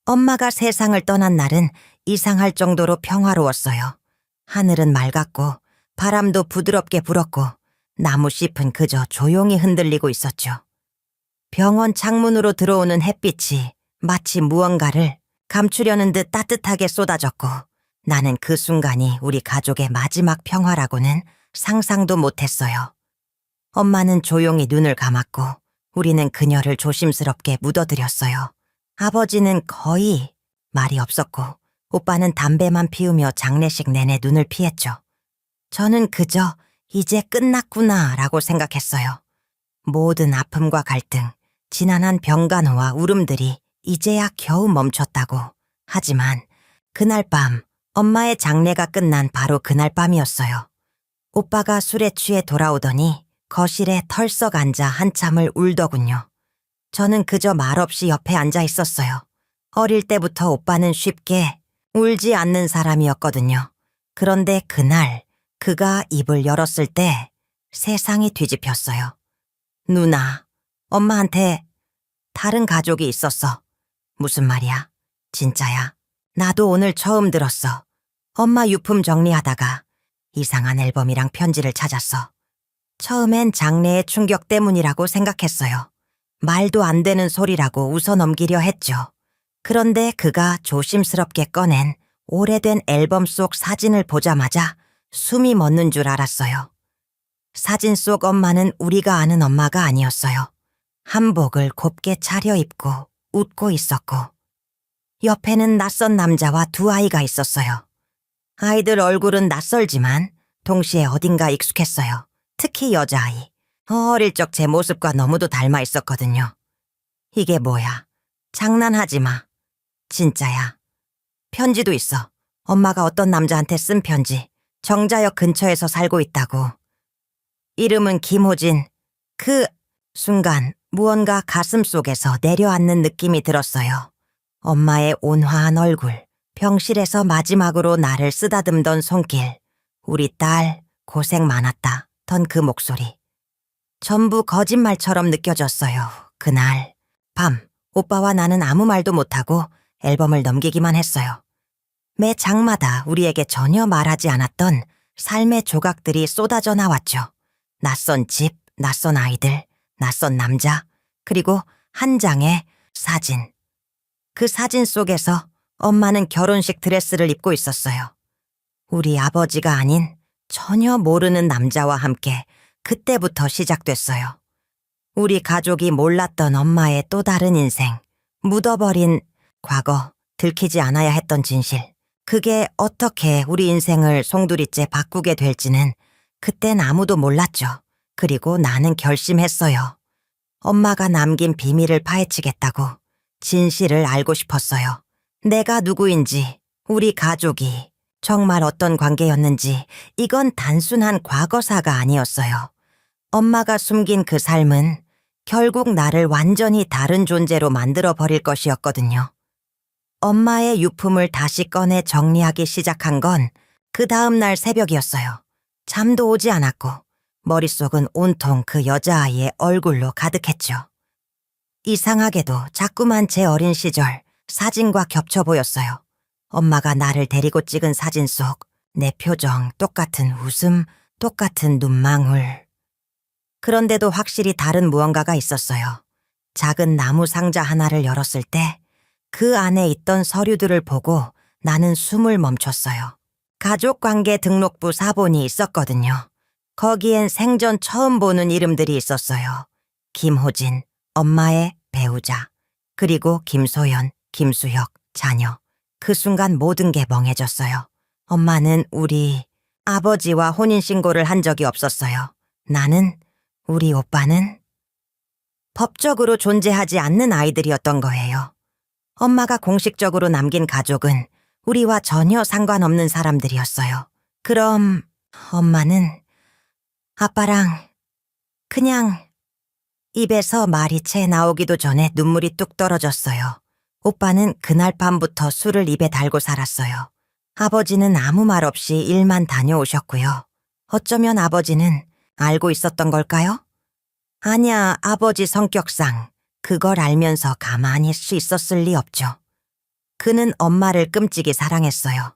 엄마가 세상을 떠난 날은 이상할 정도로 평화로웠어요. 하늘은 맑았고 바람도 부드럽게 불었고 나무잎은 그저 조용히 흔들리고 있었죠. 병원 창문으로 들어오는 햇빛이 마치 무언가를 감추려는 듯 따뜻하게 쏟아졌고 나는 그 순간이 우리 가족의 마지막 평화라고는 상상도 못했어요. 엄마는 조용히 눈을 감았고 우리는 그녀를 조심스럽게 묻어드렸어요. 아버지는 거의 말이 없었고 오빠는 담배만 피우며 장례식 내내 눈을 피했죠. 저는 그저 이제 끝났구나라고 생각했어요. 모든 아픔과 갈등, 지난한 병간호와 울음들이 이제야 겨우 멈췄다고. 하지만 그날 밤 엄마의 장례가 끝난 바로 그날 밤이었어요. 오빠가 술에 취해 돌아오더니 거실에 털썩 앉아 한참을 울더군요. 저는 그저 말없이 옆에 앉아 있었어요. 어릴 때부터 오빠는 쉽게 울지 않는 사람이었거든요. 그런데 그날 그가 입을 열었을 때 세상이 뒤집혔어요. 누나, 엄마한테 다른 가족이 있었어. 무슨 말이야? 진짜야. 나도 오늘 처음 들었어. 엄마 유품 정리하다가 이상한 앨범이랑 편지를 찾았어. 처음엔 장래의 충격 때문이라고 생각했어요. 말도 안 되는 소리라고 웃어넘기려 했죠. 그런데 그가 조심스럽게 꺼낸 오래된 앨범 속 사진을 보자마자 숨이 멎는 줄 알았어요. 사진 속 엄마는 우리가 아는 엄마가 아니었어요. 한복을 곱게 차려입고 웃고 있었고 옆에는 낯선 남자와 두 아이가 있었어요. 아이들 얼굴은 낯설지만 동시에 어딘가 익숙했어요. 특히 여자아이. 어릴 적 제 모습과 너무도 닮아 있었거든요. 이게 뭐야? 장난하지 마. 진짜야. 편지도 있어. 엄마가 어떤 남자한테 쓴 편지. 정자역 근처에서 살고 있다고. 이름은 김호진. 그 순간 무언가 가슴 속에서 내려앉는 느낌이 들었어요. 엄마의 온화한 얼굴, 병실에서 마지막으로 나를 쓰다듬던 손길, 우리 딸 고생 많았다 던 그 목소리. 전부 거짓말처럼 느껴졌어요. 그날 밤 오빠와 나는 아무 말도 못하고 앨범을 넘기기만 했어요. 매 장마다 우리에게 전혀 말하지 않았던 삶의 조각들이 쏟아져 나왔죠. 낯선 집, 낯선 아이들, 낯선 남자, 그리고 한 장의 사진. 그 사진 속에서 엄마는 결혼식 드레스를 입고 있었어요. 우리 아버지가 아닌 전혀 모르는 남자와 함께 그때부터 시작됐어요. 우리 가족이 몰랐던 엄마의 또 다른 인생, 묻어버린 과거, 들키지 않아야 했던 진실. 그게 어떻게 우리 인생을 송두리째 바꾸게 될지는 그땐 아무도 몰랐죠. 그리고 나는 결심했어요. 엄마가 남긴 비밀을 파헤치겠다고. 진실을 알고 싶었어요. 내가 누구인지, 우리 가족이 정말 어떤 관계였는지 이건 단순한 과거사가 아니었어요. 엄마가 숨긴 그 삶은 결국 나를 완전히 다른 존재로 만들어버릴 것이었거든요. 엄마의 유품을 다시 꺼내 정리하기 시작한 건 그 다음 날 새벽이었어요. 잠도 오지 않았고 머릿속은 온통 그 여자아이의 얼굴로 가득했죠. 이상하게도 자꾸만 제 어린 시절 사진과 겹쳐 보였어요. 엄마가 나를 데리고 찍은 사진 속 내 표정, 똑같은 웃음, 똑같은 눈망울. 그런데도 확실히 다른 무언가가 있었어요. 작은 나무 상자 하나를 열었을 때 그 안에 있던 서류들을 보고 나는 숨을 멈췄어요. 가족관계 등록부 사본이 있었거든요. 거기엔 생전 처음 보는 이름들이 있었어요. 김호진, 엄마의 배우자, 그리고 김소연, 김수혁, 자녀. 그 순간 모든 게 멍해졌어요. 엄마는 우리 아버지와 혼인신고를 한 적이 없었어요. 나는, 우리 오빠는 법적으로 존재하지 않는 아이들이었던 거예요. 엄마가 공식적으로 남긴 가족은 우리와 전혀 상관없는 사람들이었어요. 그럼 엄마는 아빠랑 그냥 입에서 말이 채 나오기도 전에 눈물이 뚝 떨어졌어요. 오빠는 그날 밤부터 술을 입에 달고 살았어요. 아버지는 아무 말 없이 일만 다녀오셨고요. 어쩌면 아버지는 알고 있었던 걸까요? 아냐, 아버지 성격상 그걸 알면서 가만히 수 있었을 리 없죠. 그는 엄마를 끔찍이 사랑했어요.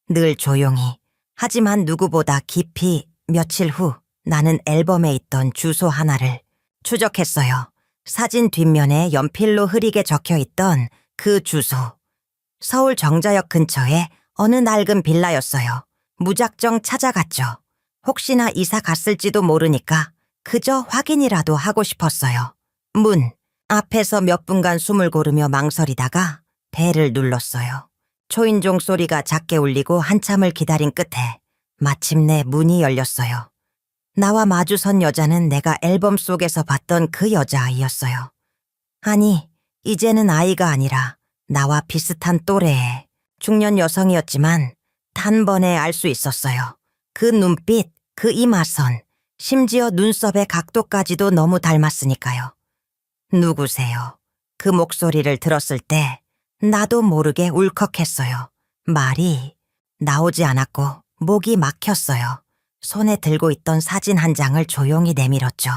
늘 조용히, 하지만 누구보다 깊이. 며칠 후 나는 앨범에 있던 주소 하나를 추적했어요. 사진 뒷면에 연필로 흐리게 적혀 있던 그 주소. 서울 정자역 근처에 어느 낡은 빌라였어요. 무작정 찾아갔죠. 혹시나 이사 갔을지도 모르니까 그저 확인이라도 하고 싶었어요. 문 앞에서 몇 분간 숨을 고르며 망설이다가 벨을 눌렀어요. 초인종 소리가 작게 울리고 한참을 기다린 끝에 마침내 문이 열렸어요. 나와 마주선 여자는 내가 앨범 속에서 봤던 그 여자아이였어요. 아니, 이제는 아이가 아니라 나와 비슷한 또래의 중년 여성이었지만 단번에 알 수 있었어요. 그 눈빛, 그 이마선, 심지어 눈썹의 각도까지도 너무 닮았으니까요. 누구세요? 그 목소리를 들었을 때 나도 모르게 울컥했어요. 말이 나오지 않았고 목이 막혔어요. 손에 들고 있던 사진 한 장을 조용히 내밀었죠.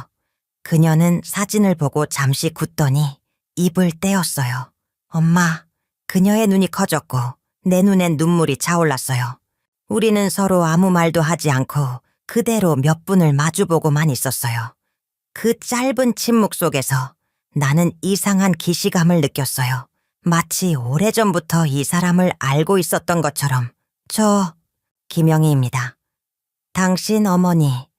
그녀는 사진을 보고 잠시 굳더니 입을 떼었어요. 엄마, 그녀의 눈이 커졌고 내 눈엔 눈물이 차올랐어요. 우리는 서로 아무 말도 하지 않고 그대로 몇 분을 마주보고만 있었어요. 그 짧은 침묵 속에서 나는 이상한 기시감을 느꼈어요. 마치 오래전부터 이 사람을 알고 있었던 것처럼. 저 김영희입니다. 당신 어머니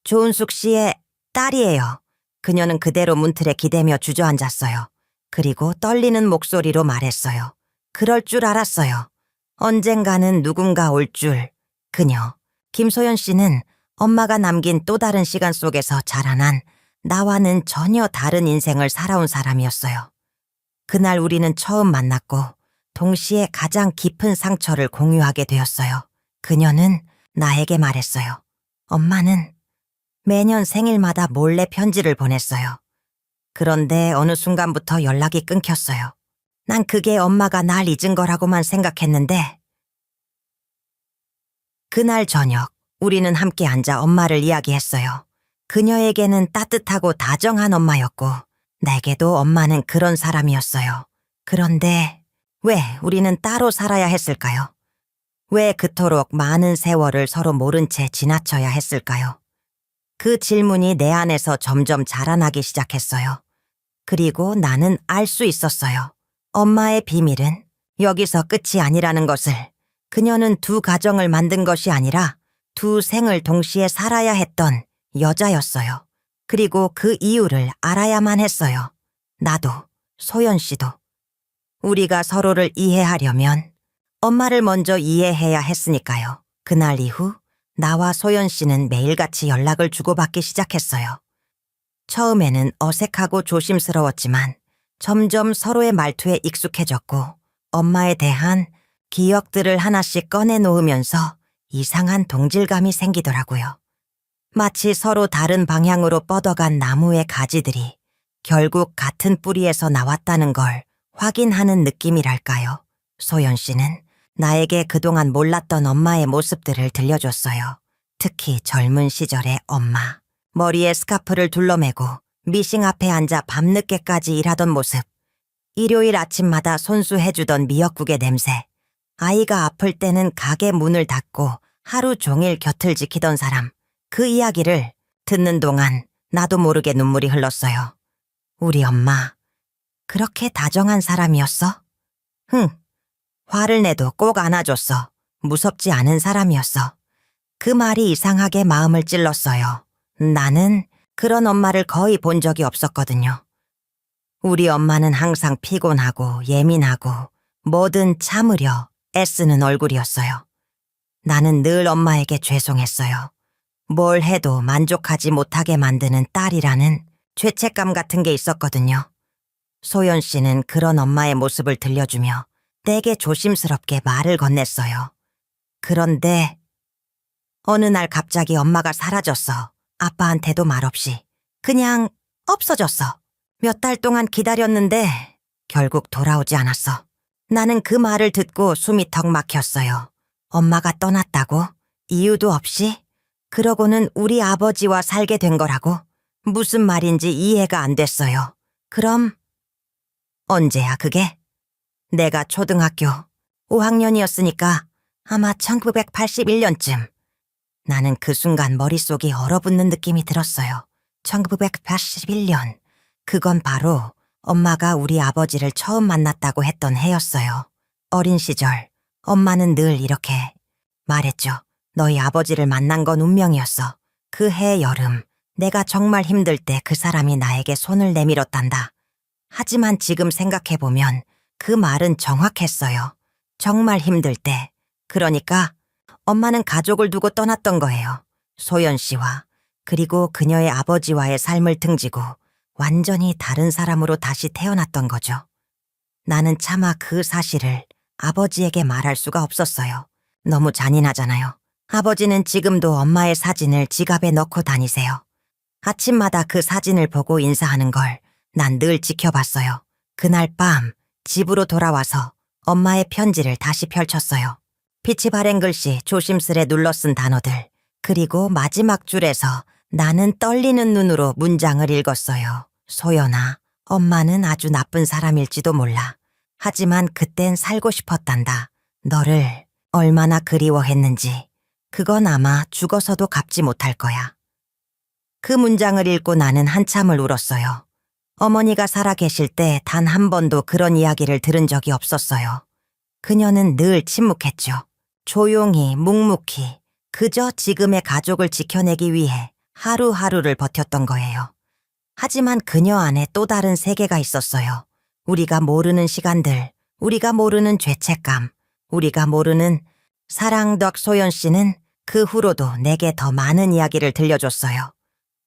조은숙 씨의 딸이에요. 그녀는 그대로 문틀에 기대며 주저앉았어요. 그리고 떨리는 목소리로 말했어요. 그럴 줄 알았어요. 언젠가는 누군가 올 줄. 그녀, 김소연 씨는 엄마가 남긴 또 다른 시간 속에서 자라난 나와는 전혀 다른 인생을 살아온 사람이었어요. 그날 우리는 처음 만났고 동시에 가장 깊은 상처를 공유하게 되었어요. 그녀는 나에게 말했어요. 엄마는 매년 생일마다 몰래 편지를 보냈어요. 그런데 어느 순간부터 연락이 끊겼어요. 난 그게 엄마가 날 잊은 거라고만 생각했는데 그날 저녁 우리는 함께 앉아 엄마를 이야기했어요. 그녀에게는 따뜻하고 다정한 엄마였고 내게도 엄마는 그런 사람이었어요. 그런데 왜 우리는 따로 살아야 했을까요? 왜 그토록 많은 세월을 서로 모른 채 지나쳐야 했을까요? 그 질문이 내 안에서 점점 자라나기 시작했어요. 그리고 나는 알 수 있었어요. 엄마의 비밀은 여기서 끝이 아니라는 것을. 그녀는 두 가정을 만든 것이 아니라 두 생을 동시에 살아야 했던 여자였어요. 그리고 그 이유를 알아야만 했어요. 나도, 소연 씨도. 우리가 서로를 이해하려면 엄마를 먼저 이해해야 했으니까요. 그날 이후 나와 소연 씨는 매일같이 연락을 주고받기 시작했어요. 처음에는 어색하고 조심스러웠지만 점점 서로의 말투에 익숙해졌고 엄마에 대한 기억들을 하나씩 꺼내놓으면서 이상한 동질감이 생기더라고요. 마치 서로 다른 방향으로 뻗어간 나무의 가지들이 결국 같은 뿌리에서 나왔다는 걸 확인하는 느낌이랄까요. 소연 씨는 나에게 그동안 몰랐던 엄마의 모습들을 들려줬어요. 특히 젊은 시절의 엄마. 머리에 스카프를 둘러매고 미싱 앞에 앉아 밤늦게까지 일하던 모습. 일요일 아침마다 손수해주던 미역국의 냄새. 아이가 아플 때는 가게 문을 닫고 하루 종일 곁을 지키던 사람. 그 이야기를 듣는 동안 나도 모르게 눈물이 흘렀어요. 우리 엄마, 그렇게 다정한 사람이었어? 화를 내도 꼭 안아줬어. 무섭지 않은 사람이었어. 그 말이 이상하게 마음을 찔렀어요. 나는 그런 엄마를 거의 본 적이 없었거든요. 우리 엄마는 항상 피곤하고 예민하고 뭐든 참으려 애쓰는 얼굴이었어요. 나는 늘 엄마에게 죄송했어요. 뭘 해도 만족하지 못하게 만드는 딸이라는 죄책감 같은 게 있었거든요. 소연 씨는 그런 엄마의 모습을 들려주며 내게 조심스럽게 말을 건넸어요. 그런데 어느 날 갑자기 엄마가 사라졌어. 아빠한테도 말없이. 그냥 없어졌어. 몇 달 동안 기다렸는데 결국 돌아오지 않았어. 나는 그 말을 듣고 숨이 턱 막혔어요. 엄마가 떠났다고? 이유도 없이? 그러고는 우리 아버지와 살게 된 거라고? 무슨 말인지 이해가 안 됐어요. 그럼 언제야 그게? 내가 초등학교 5학년이었으니까 아마 1981년쯤. 나는 그 순간 머릿속이 얼어붙는 느낌이 들었어요. 1981년. 그건 바로 엄마가 우리 아버지를 처음 만났다고 했던 해였어요. 어린 시절 엄마는 늘 이렇게 말했죠. 너희 아버지를 만난 건 운명이었어. 그 해 여름 내가 정말 힘들 때 그 사람이 나에게 손을 내밀었단다. 하지만 지금 생각해보면 그 말은 정확했어요. 정말 힘들 때. 그러니까 엄마는 가족을 두고 떠났던 거예요. 소연 씨와 그리고 그녀의 아버지와의 삶을 등지고 완전히 다른 사람으로 다시 태어났던 거죠. 나는 차마 그 사실을 아버지에게 말할 수가 없었어요. 너무 잔인하잖아요. 아버지는 지금도 엄마의 사진을 지갑에 넣고 다니세요. 아침마다 그 사진을 보고 인사하는 걸 난 늘 지켜봤어요. 그날 밤 집으로 돌아와서 엄마의 편지를 다시 펼쳤어요. 빛이 바랜 글씨 조심스레 눌러 쓴 단어들, 그리고 마지막 줄에서 나는 떨리는 눈으로 문장을 읽었어요. 소연아, 엄마는 아주 나쁜 사람일지도 몰라. 하지만 그땐 살고 싶었단다. 너를 얼마나 그리워했는지. 그건 아마 죽어서도 갚지 못할 거야. 그 문장을 읽고 나는 한참을 울었어요. 어머니가 살아계실 때 단 한 번도 그런 이야기를 들은 적이 없었어요. 그녀는 늘 침묵했죠. 조용히 묵묵히 그저 지금의 가족을 지켜내기 위해 하루하루를 버텼던 거예요. 하지만 그녀 안에 또 다른 세계가 있었어요. 우리가 모르는 시간들, 우리가 모르는 죄책감, 우리가 모르는 사랑. 덕 소연 씨는 그 후로도 내게 더 많은 이야기를 들려줬어요.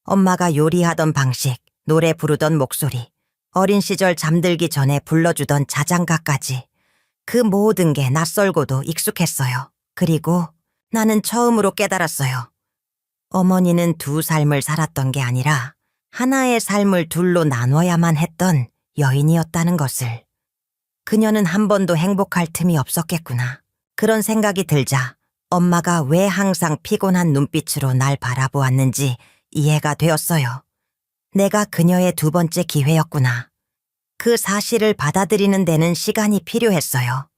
엄마가 요리하던 방식, 노래 부르던 목소리, 어린 시절 잠들기 전에 불러주던 자장가까지 그 모든 게 낯설고도 익숙했어요. 그리고 나는 처음으로 깨달았어요. 어머니는 두 삶을 살았던 게 아니라 하나의 삶을 둘로 나눠야만 했던 여인이었다는 것을. 그녀는 한 번도 행복할 틈이 없었겠구나. 그런 생각이 들자 엄마가 왜 항상 피곤한 눈빛으로 날 바라보았는지 이해가 되었어요. 내가 그녀의 두 번째 기회였구나. 그 사실을 받아들이는 데는 시간이 필요했어요.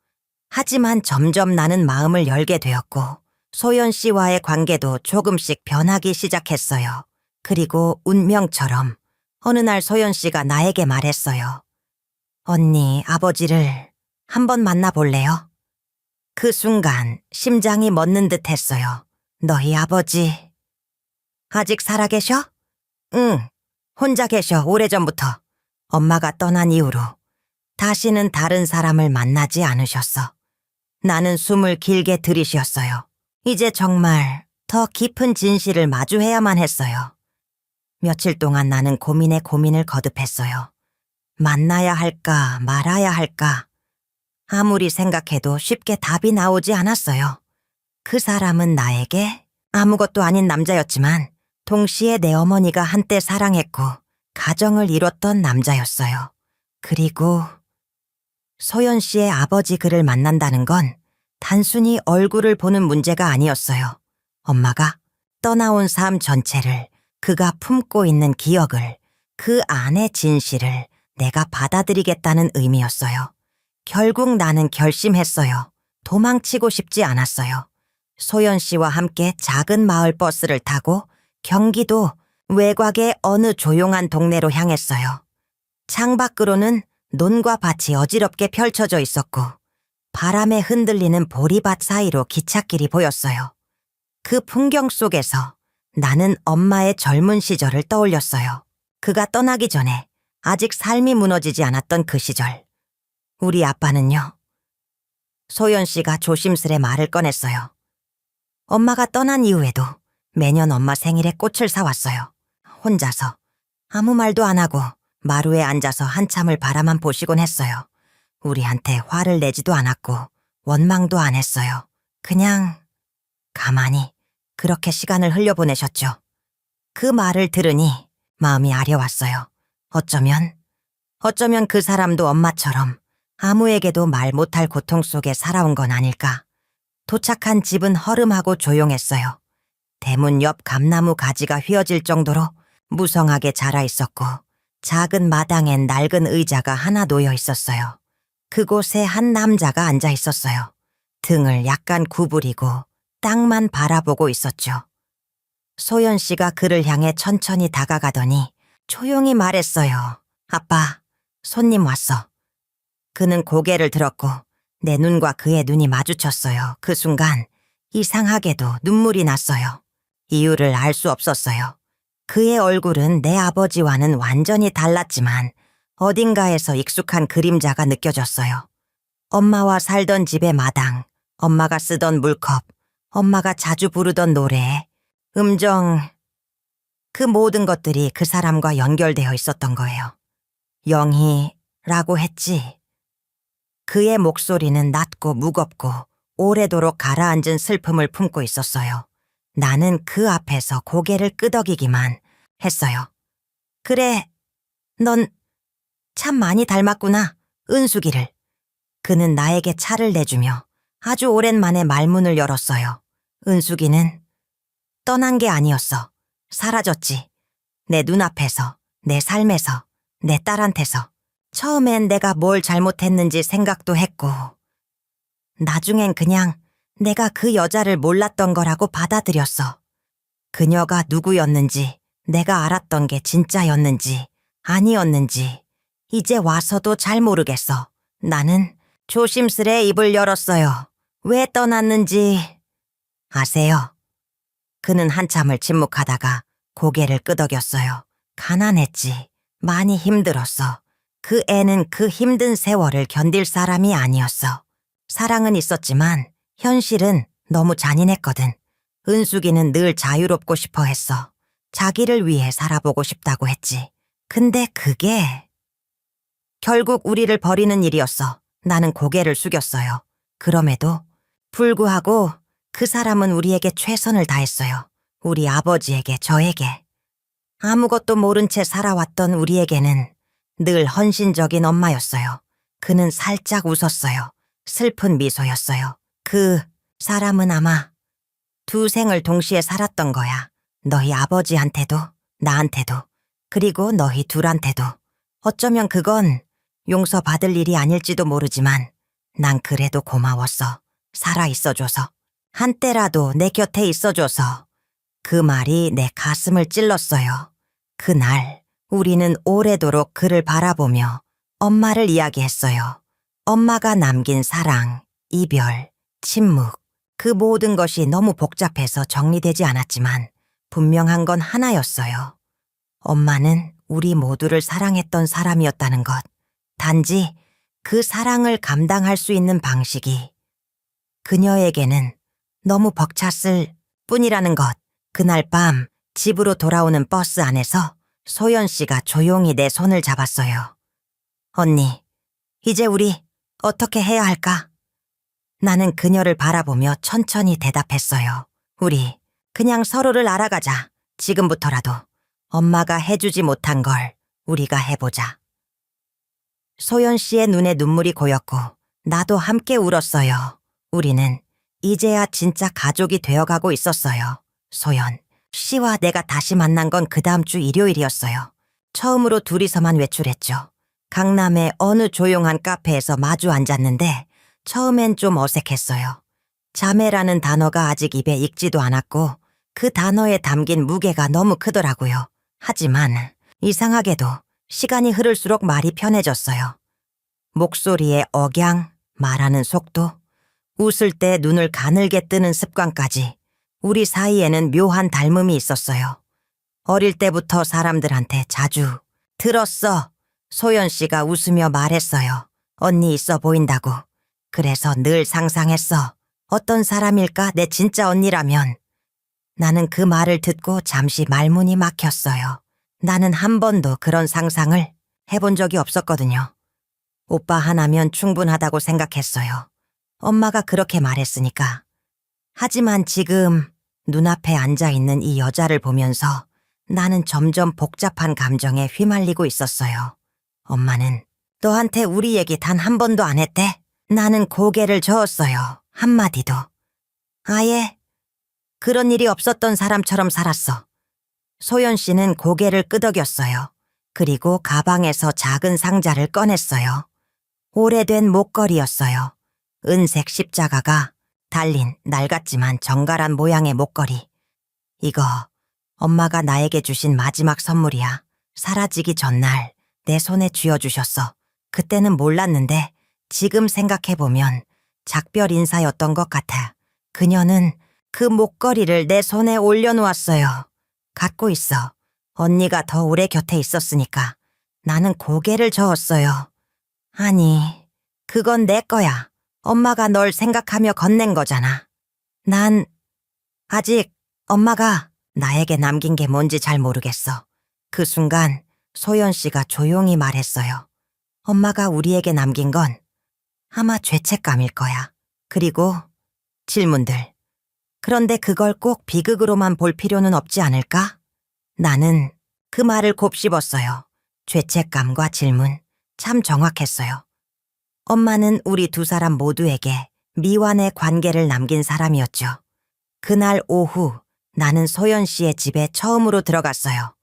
하지만 점점 나는 마음을 열게 되었고 소연 씨와의 관계도 조금씩 변하기 시작했어요. 그리고 운명처럼 어느 날 소연 씨가 나에게 말했어요. 언니, 아버지를 한번 만나볼래요? 그 순간 심장이 멎는 듯 했어요. 너희 아버지 아직 살아계셔? 응, 혼자 계셔, 오래전부터. 엄마가 떠난 이후로 다시는 다른 사람을 만나지 않으셨어. 나는 숨을 길게 들이쉬었어요. 이제 정말 더 깊은 진실을 마주해야만 했어요. 며칠 동안 나는 고민에 고민을 거듭했어요. 만나야 할까 말아야 할까. 아무리 생각해도 쉽게 답이 나오지 않았어요. 그 사람은 나에게 아무것도 아닌 남자였지만 동시에 내 어머니가 한때 사랑했고 가정을 이뤘던 남자였어요. 그리고 소연 씨의 아버지 그를 만난다는 건 단순히 얼굴을 보는 문제가 아니었어요. 엄마가 떠나온 삶 전체를, 그가 품고 있는 기억을, 그 안의 진실을 내가 받아들이겠다는 의미였어요. 결국 나는 결심했어요. 도망치고 싶지 않았어요. 소연 씨와 함께 작은 마을 버스를 타고 경기도 외곽의 어느 조용한 동네로 향했어요. 창밖으로는 논과 밭이 어지럽게 펼쳐져 있었고 바람에 흔들리는 보리밭 사이로 기찻길이 보였어요. 그 풍경 속에서 나는 엄마의 젊은 시절을 떠올렸어요. 그가 떠나기 전에 아직 삶이 무너지지 않았던 그 시절. 우리 아빠는요. 소연 씨가 조심스레 말을 꺼냈어요. 엄마가 떠난 이후에도 매년 엄마 생일에 꽃을 사왔어요. 혼자서 아무 말도 안 하고 마루에 앉아서 한참을 바라만 보시곤 했어요. 우리한테 화를 내지도 않았고 원망도 안 했어요. 그냥 가만히 그렇게 시간을 흘려보내셨죠. 그 말을 들으니 마음이 아려왔어요. 어쩌면 그 사람도 엄마처럼 아무에게도 말 못할 고통 속에 살아온 건 아닐까. 도착한 집은 허름하고 조용했어요. 대문 옆 감나무 가지가 휘어질 정도로 무성하게 자라 있었고 작은 마당엔 낡은 의자가 하나 놓여 있었어요. 그곳에 한 남자가 앉아 있었어요. 등을 약간 구부리고 땅만 바라보고 있었죠. 소연 씨가 그를 향해 천천히 다가가더니 조용히 말했어요. 아빠, 손님 왔어. 그는 고개를 들었고 내 눈과 그의 눈이 마주쳤어요. 그 순간 이상하게도 눈물이 났어요. 이유를 알 수 없었어요. 그의 얼굴은 내 아버지와는 완전히 달랐지만 어딘가에서 익숙한 그림자가 느껴졌어요. 엄마와 살던 집의 마당, 엄마가 쓰던 물컵, 엄마가 자주 부르던 노래, 음정, 그 모든 것들이 그 사람과 연결되어 있었던 거예요. 영희라고 했지. 그의 목소리는 낮고 무겁고 오래도록 가라앉은 슬픔을 품고 있었어요. 나는 그 앞에서 고개를 끄덕이기만 했어요. 그래, 넌 참 많이 닮았구나, 은숙이를. 그는 나에게 차를 내주며 아주 오랜만에 말문을 열었어요. 은숙이는 떠난 게 아니었어. 사라졌지. 내 눈앞에서, 내 삶에서, 내 딸한테서. 처음엔 내가 뭘 잘못했는지 생각도 했고 나중엔 그냥 내가 그 여자를 몰랐던 거라고 받아들였어. 그녀가 누구였는지, 내가 알았던 게 진짜였는지 아니었는지 이제 와서도 잘 모르겠어. 나는 조심스레 입을 열었어요. 왜 떠났는지 아세요? 그는 한참을 침묵하다가 고개를 끄덕였어요. 가난했지. 많이 힘들었어. 그 애는 그 힘든 세월을 견딜 사람이 아니었어. 사랑은 있었지만 현실은 너무 잔인했거든. 은숙이는 늘 자유롭고 싶어 했어. 자기를 위해 살아보고 싶다고 했지. 근데 그게 결국 우리를 버리는 일이었어. 나는 고개를 숙였어요. 그럼에도 불구하고 그 사람은 우리에게 최선을 다했어요. 우리 아버지에게, 저에게. 아무것도 모른 채 살아왔던 우리에게는 늘 헌신적인 엄마였어요. 그는 살짝 웃었어요. 슬픈 미소였어요. 그 사람은 아마 두 생을 동시에 살았던 거야. 너희 아버지한테도, 나한테도, 그리고 너희 둘한테도. 어쩌면 그건 용서받을 일이 아닐지도 모르지만 난 그래도 고마웠어. 살아있어줘서. 한때라도 내 곁에 있어줘서. 그 말이 내 가슴을 찔렀어요. 그날 우리는 오래도록 그를 바라보며 엄마를 이야기했어요. 엄마가 남긴 사랑, 이별, 침묵, 그 모든 것이 너무 복잡해서 정리되지 않았지만 분명한 건 하나였어요. 엄마는 우리 모두를 사랑했던 사람이었다는 것. 단지 그 사랑을 감당할 수 있는 방식이 그녀에게는 너무 벅찼을 뿐이라는 것. 그날 밤 집으로 돌아오는 버스 안에서 소연 씨가 조용히 내 손을 잡았어요. 언니, 이제 우리 어떻게 해야 할까? 나는 그녀를 바라보며 천천히 대답했어요. 우리 그냥 서로를 알아가자. 지금부터라도 엄마가 해주지 못한 걸 우리가 해보자. 소연 씨의 눈에 눈물이 고였고 나도 함께 울었어요. 우리는 이제야 진짜 가족이 되어가고 있었어요. 소연 씨와 내가 다시 만난 건 그 다음 주 일요일이었어요. 처음으로 둘이서만 외출했죠. 강남의 어느 조용한 카페에서 마주 앉았는데 처음엔 좀 어색했어요. 자매라는 단어가 아직 입에 익지도 않았고 그 단어에 담긴 무게가 너무 크더라고요. 하지만 이상하게도 시간이 흐를수록 말이 편해졌어요. 목소리의 억양, 말하는 속도, 웃을 때 눈을 가늘게 뜨는 습관까지 우리 사이에는 묘한 닮음이 있었어요. 어릴 때부터 사람들한테 자주 들었어. 소연 씨가 웃으며 말했어요. 언니 있어 보인다고. 그래서 늘 상상했어. 어떤 사람일까 내 진짜 언니라면. 나는 그 말을 듣고 잠시 말문이 막혔어요. 나는 한 번도 그런 상상을 해본 적이 없었거든요. 오빠 하나면 충분하다고 생각했어요. 엄마가 그렇게 말했으니까. 하지만 지금 눈앞에 앉아있는 이 여자를 보면서 나는 점점 복잡한 감정에 휘말리고 있었어요. 엄마는 너한테 우리 얘기 단 한 번도 안 했대? 나는 고개를 저었어요. 한마디도. 아예 그런 일이 없었던 사람처럼 살았어. 소연 씨는 고개를 끄덕였어요. 그리고 가방에서 작은 상자를 꺼냈어요. 오래된 목걸이였어요. 은색 십자가가 달린 낡았지만 정갈한 모양의 목걸이. 이거 엄마가 나에게 주신 마지막 선물이야. 사라지기 전날 내 손에 쥐어주셨어. 그때는 몰랐는데 지금 생각해보면 작별 인사였던 것 같아. 그녀는 그 목걸이를 내 손에 올려놓았어요. 갖고 있어. 언니가 더 오래 곁에 있었으니까. 나는 고개를 저었어요. 아니, 그건 내 거야. 엄마가 널 생각하며 건넨 거잖아. 난 아직 엄마가 나에게 남긴 게 뭔지 잘 모르겠어. 그 순간 소연 씨가 조용히 말했어요. 엄마가 우리에게 남긴 건 아마 죄책감일 거야. 그리고 질문들. 그런데 그걸 꼭 비극으로만 볼 필요는 없지 않을까? 나는 그 말을 곱씹었어요. 죄책감과 질문. 참 정확했어요. 엄마는 우리 두 사람 모두에게 미완의 관계를 남긴 사람이었죠. 그날 오후 나는 소연 씨의 집에 처음으로 들어갔어요.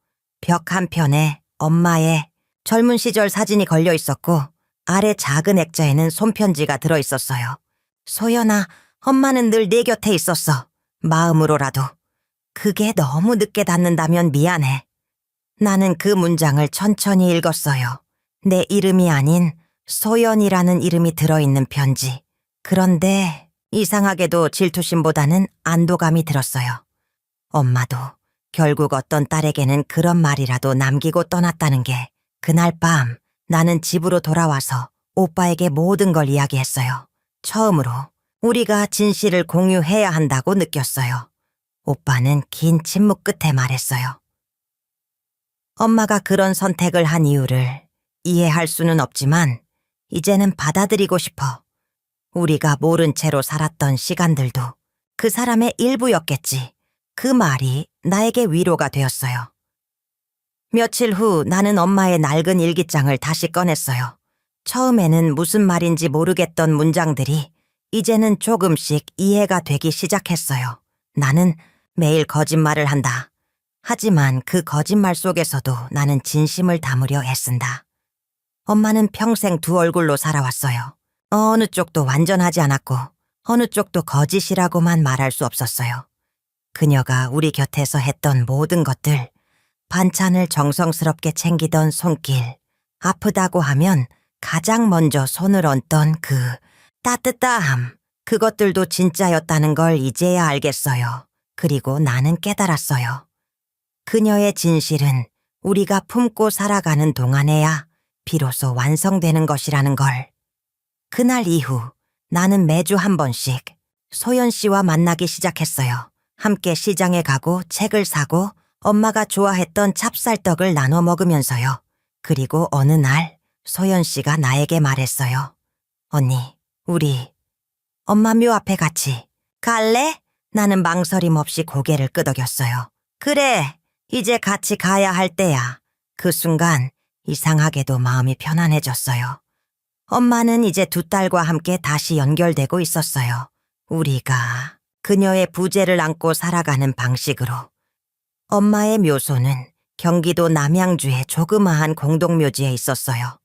벽 한편에 엄마의 젊은 시절 사진이 걸려 있었고 아래 작은 액자에는 손편지가 들어 있었어요. 소연아, 엄마는 늘 내 곁에 있었어. 마음으로라도. 그게 너무 늦게 닿는다면 미안해. 나는 그 문장을 천천히 읽었어요. 내 이름이 아닌 소연이라는 이름이 들어있는 편지. 그런데 이상하게도 질투심보다는 안도감이 들었어요. 엄마도 결국 어떤 딸에게는 그런 말이라도 남기고 떠났다는 게 그날 밤 나는 집으로 돌아와서 오빠에게 모든 걸 이야기했어요. 처음으로 우리가 진실을 공유해야 한다고 느꼈어요. 오빠는 긴 침묵 끝에 말했어요. 엄마가 그런 선택을 한 이유를 이해할 수는 없지만 이제는 받아들이고 싶어. 우리가 모른 채로 살았던 시간들도 그 사람의 일부였겠지. 그 말이 나에게 위로가 되었어요. 며칠 후 나는 엄마의 낡은 일기장을 다시 꺼냈어요. 처음에는 무슨 말인지 모르겠던 문장들이 이제는 조금씩 이해가 되기 시작했어요. 나는 매일 거짓말을 한다. 하지만 그 거짓말 속에서도 나는 진심을 담으려 애쓴다. 엄마는 평생 두 얼굴로 살아왔어요. 어느 쪽도 완전하지 않았고 어느 쪽도 거짓이라고만 말할 수 없었어요. 그녀가 우리 곁에서 했던 모든 것들, 반찬을 정성스럽게 챙기던 손길, 아프다고 하면 가장 먼저 손을 얹던 그 따뜻함, 그것들도 진짜였다는 걸 이제야 알겠어요. 그리고 나는 깨달았어요. 그녀의 진실은 우리가 품고 살아가는 동안에야 비로소 완성되는 것이라는 걸. 그날 이후 나는 매주 한 번씩 소연 씨와 만나기 시작했어요. 함께 시장에 가고 책을 사고 엄마가 좋아했던 찹쌀떡을 나눠 먹으면서요. 그리고 어느 날 소연 씨가 나에게 말했어요. 언니, 우리 엄마 묘 앞에 같이 갈래? 나는 망설임 없이 고개를 끄덕였어요. 그래, 이제 같이 가야 할 때야. 그 순간 이상하게도 마음이 편안해졌어요. 엄마는 이제 두 딸과 함께 다시 연결되고 있었어요. 우리가 그녀의 부재를 안고 살아가는 방식으로. 엄마의 묘소는 경기도 남양주의 조그마한 공동묘지에 있었어요.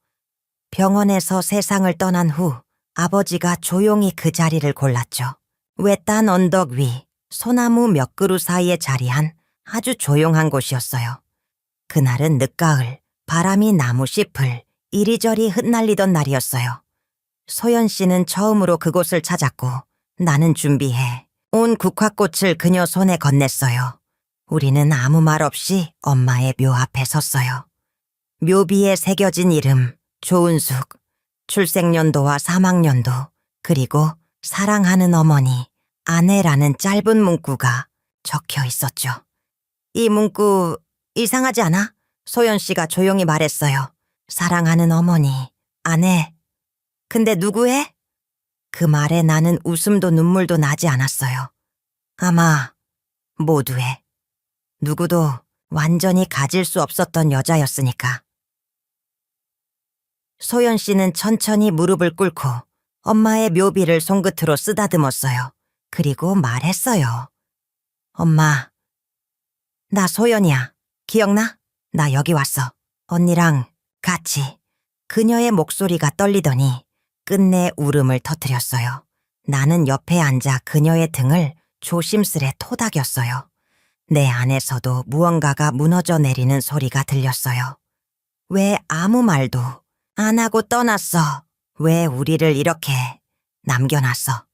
병원에서 세상을 떠난 후 아버지가 조용히 그 자리를 골랐죠. 외딴 언덕 위 소나무 몇 그루 사이에 자리한 아주 조용한 곳이었어요. 그날은 늦가을, 바람이 나무 잎을 이리저리 흩날리던 날이었어요. 소연 씨는 처음으로 그곳을 찾았고 나는 준비해 온 국화꽃을 그녀 손에 건넸어요. 우리는 아무 말 없이 엄마의 묘 앞에 섰어요. 묘비에 새겨진 이름, 조은숙, 출생연도와 사망연도, 그리고 사랑하는 어머니, 아내라는 짧은 문구가 적혀 있었죠. 이 문구 이상하지 않아? 소연 씨가 조용히 말했어요. 사랑하는 어머니, 아내. 근데 누구의? 그 말에 나는 웃음도 눈물도 나지 않았어요. 아마 모두의. 누구도 완전히 가질 수 없었던 여자였으니까. 소연 씨는 천천히 무릎을 꿇고 엄마의 묘비를 손끝으로 쓰다듬었어요. 그리고 말했어요. 엄마, 나 소연이야. 기억나? 나 여기 왔어. 언니랑 같이. 그녀의 목소리가 떨리더니 끝내 울음을 터뜨렸어요. 나는 옆에 앉아 그녀의 등을 조심스레 토닥였어요. 내 안에서도 무언가가 무너져 내리는 소리가 들렸어요. 왜 아무 말도 안 하고 떠났어? 왜 우리를 이렇게 남겨놨어?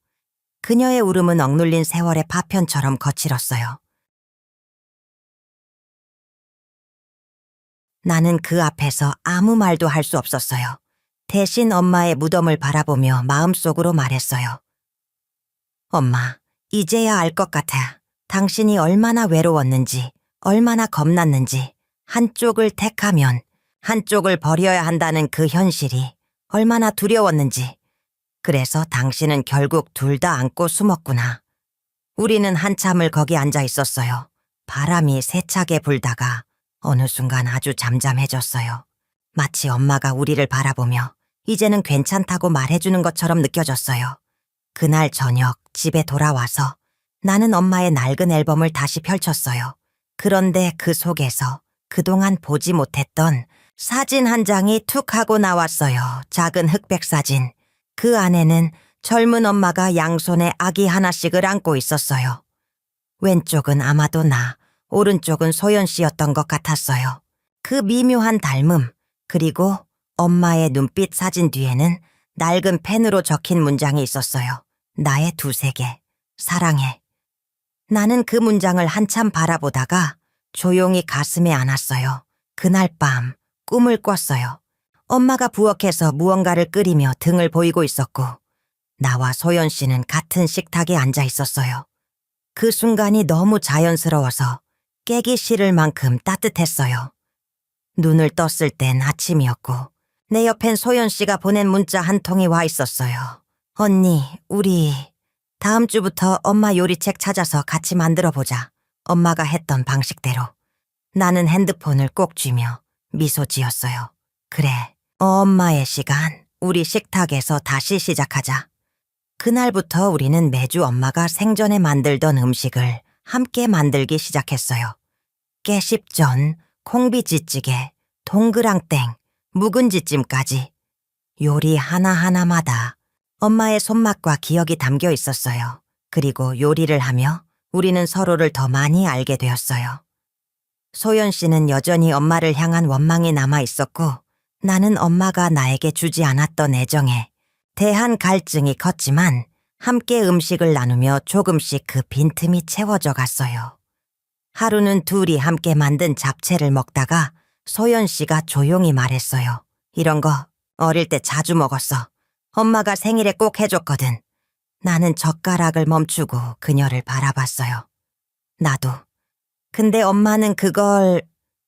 그녀의 울음은 억눌린 세월의 파편처럼 거칠었어요. 나는 그 앞에서 아무 말도 할 수 없었어요. 대신 엄마의 무덤을 바라보며 마음속으로 말했어요. 엄마, 이제야 알 것 같아. 당신이 얼마나 외로웠는지, 얼마나 겁났는지, 한쪽을 택하면 한쪽을 버려야 한다는 그 현실이 얼마나 두려웠는지. 그래서 당신은 결국 둘 다 안고 숨었구나. 우리는 한참을 거기 앉아 있었어요. 바람이 세차게 불다가 어느 순간 아주 잠잠해졌어요. 마치 엄마가 우리를 바라보며 이제는 괜찮다고 말해주는 것처럼 느껴졌어요. 그날 저녁 집에 돌아와서 나는 엄마의 낡은 앨범을 다시 펼쳤어요. 그런데 그 속에서 그동안 보지 못했던 사진 한 장이 툭 하고 나왔어요. 작은 흑백 사진. 그 안에는 젊은 엄마가 양손에 아기 하나씩을 안고 있었어요. 왼쪽은 아마도 나, 오른쪽은 소연 씨였던 것 같았어요. 그 미묘한 닮음, 그리고 엄마의 눈빛 사진 뒤에는 낡은 펜으로 적힌 문장이 있었어요. 나의 두세 개, 사랑해. 나는 그 문장을 한참 바라보다가 조용히 가슴에 안았어요. 그날 밤 꿈을 꿨어요. 엄마가 부엌에서 무언가를 끓이며 등을 보이고 있었고 나와 소연 씨는 같은 식탁에 앉아 있었어요. 그 순간이 너무 자연스러워서 깨기 싫을 만큼 따뜻했어요. 눈을 떴을 땐 아침이었고 내 옆엔 소연 씨가 보낸 문자 한 통이 와 있었어요. 언니, 우리 다음 주부터 엄마 요리책 찾아서 같이 만들어보자. 엄마가 했던 방식대로. 나는 핸드폰을 꼭 쥐며 미소 지었어요. 그래, 엄마의 시간, 우리 식탁에서 다시 시작하자. 그날부터 우리는 매주 엄마가 생전에 만들던 음식을 함께 만들기 시작했어요. 깨십전, 콩비지찌개, 동그랑땡, 묵은지찜까지. 요리 하나하나마다 엄마의 손맛과 기억이 담겨 있었어요. 그리고 요리를 하며 우리는 서로를 더 많이 알게 되었어요. 소연 씨는 여전히 엄마를 향한 원망이 남아 있었고 나는 엄마가 나에게 주지 않았던 애정에 대한 갈증이 컸지만 함께 음식을 나누며 조금씩 그 빈틈이 채워져 갔어요. 하루는 둘이 함께 만든 잡채를 먹다가 소연 씨가 조용히 말했어요. 이런 거 어릴 때 자주 먹었어. 엄마가 생일에 꼭 해줬거든. 나는 젓가락을 멈추고 그녀를 바라봤어요. 나도. 근데 엄마는 그걸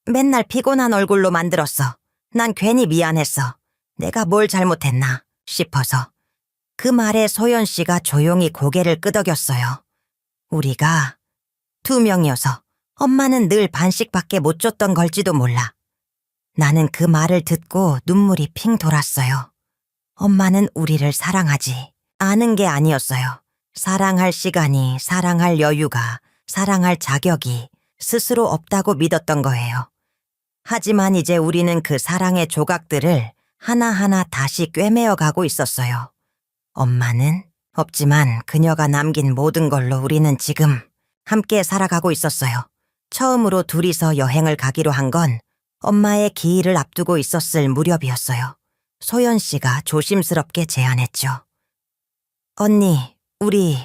맨날 피곤한 얼굴로 만들었어. 난 괜히 미안했어. 내가 뭘 잘못했나 싶어서. 그 말에 소연 씨가 조용히 고개를 끄덕였어요. 우리가 두 명이어서 엄마는 늘 반씩밖에 못 줬던 걸지도 몰라. 나는 그 말을 듣고 눈물이 핑 돌았어요. 엄마는 우리를 사랑하지 않은 게 아니었어요. 사랑할 시간이, 사랑할 여유가, 사랑할 자격이 스스로 없다고 믿었던 거예요. 하지만 이제 우리는 그 사랑의 조각들을 하나하나 다시 꿰매어 가고 있었어요. 엄마는 없지만 그녀가 남긴 모든 걸로 우리는 지금 함께 살아가고 있었어요. 처음으로 둘이서 여행을 가기로 한 건 엄마의 기일을 앞두고 있었을 무렵이었어요. 소연 씨가 조심스럽게 제안했죠. 언니, 우리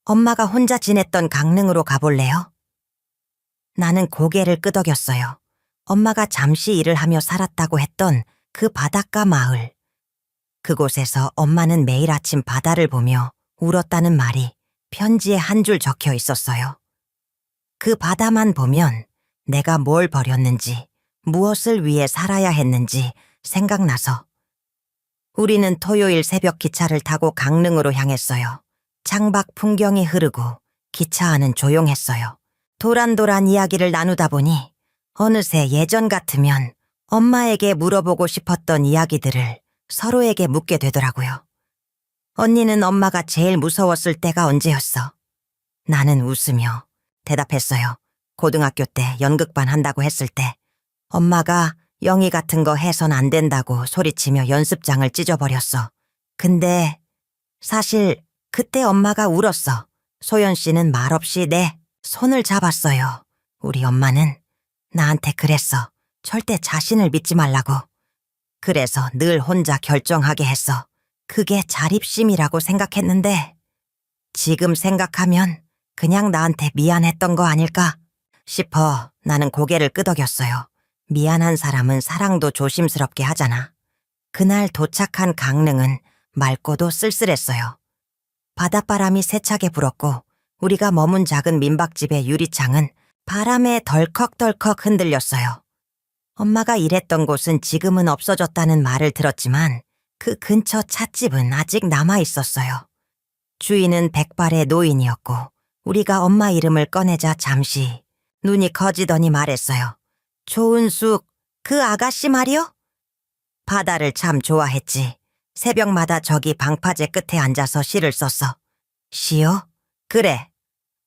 엄마가 혼자 지냈던 강릉으로 가볼래요? 나는 고개를 끄덕였어요. 엄마가 잠시 일을 하며 살았다고 했던 그 바닷가 마을. 그곳에서 엄마는 매일 아침 바다를 보며 울었다는 말이 편지에 한 줄 적혀 있었어요. 그 바다만 보면 내가 뭘 버렸는지, 무엇을 위해 살아야 했는지 생각나서 우리는 토요일 새벽 기차를 타고 강릉으로 향했어요. 창밖 풍경이 흐르고 기차 안은 조용했어요. 도란도란 이야기를 나누다 보니 어느새 예전 같으면 엄마에게 물어보고 싶었던 이야기들을 서로에게 묻게 되더라고요. 언니는 엄마가 제일 무서웠을 때가 언제였어? 나는 웃으며 대답했어요. 고등학교 때 연극반 한다고 했을 때 엄마가 영희 같은 거 해선 안 된다고 소리치며 연습장을 찢어버렸어. 근데 사실 그때 엄마가 울었어. 소연 씨는 말없이 내 손을 잡았어요. 우리 엄마는 나한테 그랬어. 절대 자신을 믿지 말라고. 그래서 늘 혼자 결정하게 했어. 그게 자립심이라고 생각했는데 지금 생각하면 그냥 나한테 미안했던 거 아닐까 싶어. 나는 고개를 끄덕였어요. 미안한 사람은 사랑도 조심스럽게 하잖아. 그날 도착한 강릉은 맑고도 쓸쓸했어요. 바닷바람이 세차게 불었고 우리가 머문 작은 민박집의 유리창은 바람에 덜컥덜컥 흔들렸어요. 엄마가 일했던 곳은 지금은 없어졌다는 말을 들었지만 그 근처 찻집은 아직 남아 있었어요. 주인은 백발의 노인이었고 우리가 엄마 이름을 꺼내자 잠시 눈이 커지더니 말했어요. 조은숙, 그 아가씨 말이요? 바다를 참 좋아했지. 새벽마다 저기 방파제 끝에 앉아서 시를 썼어. 시요? 그래.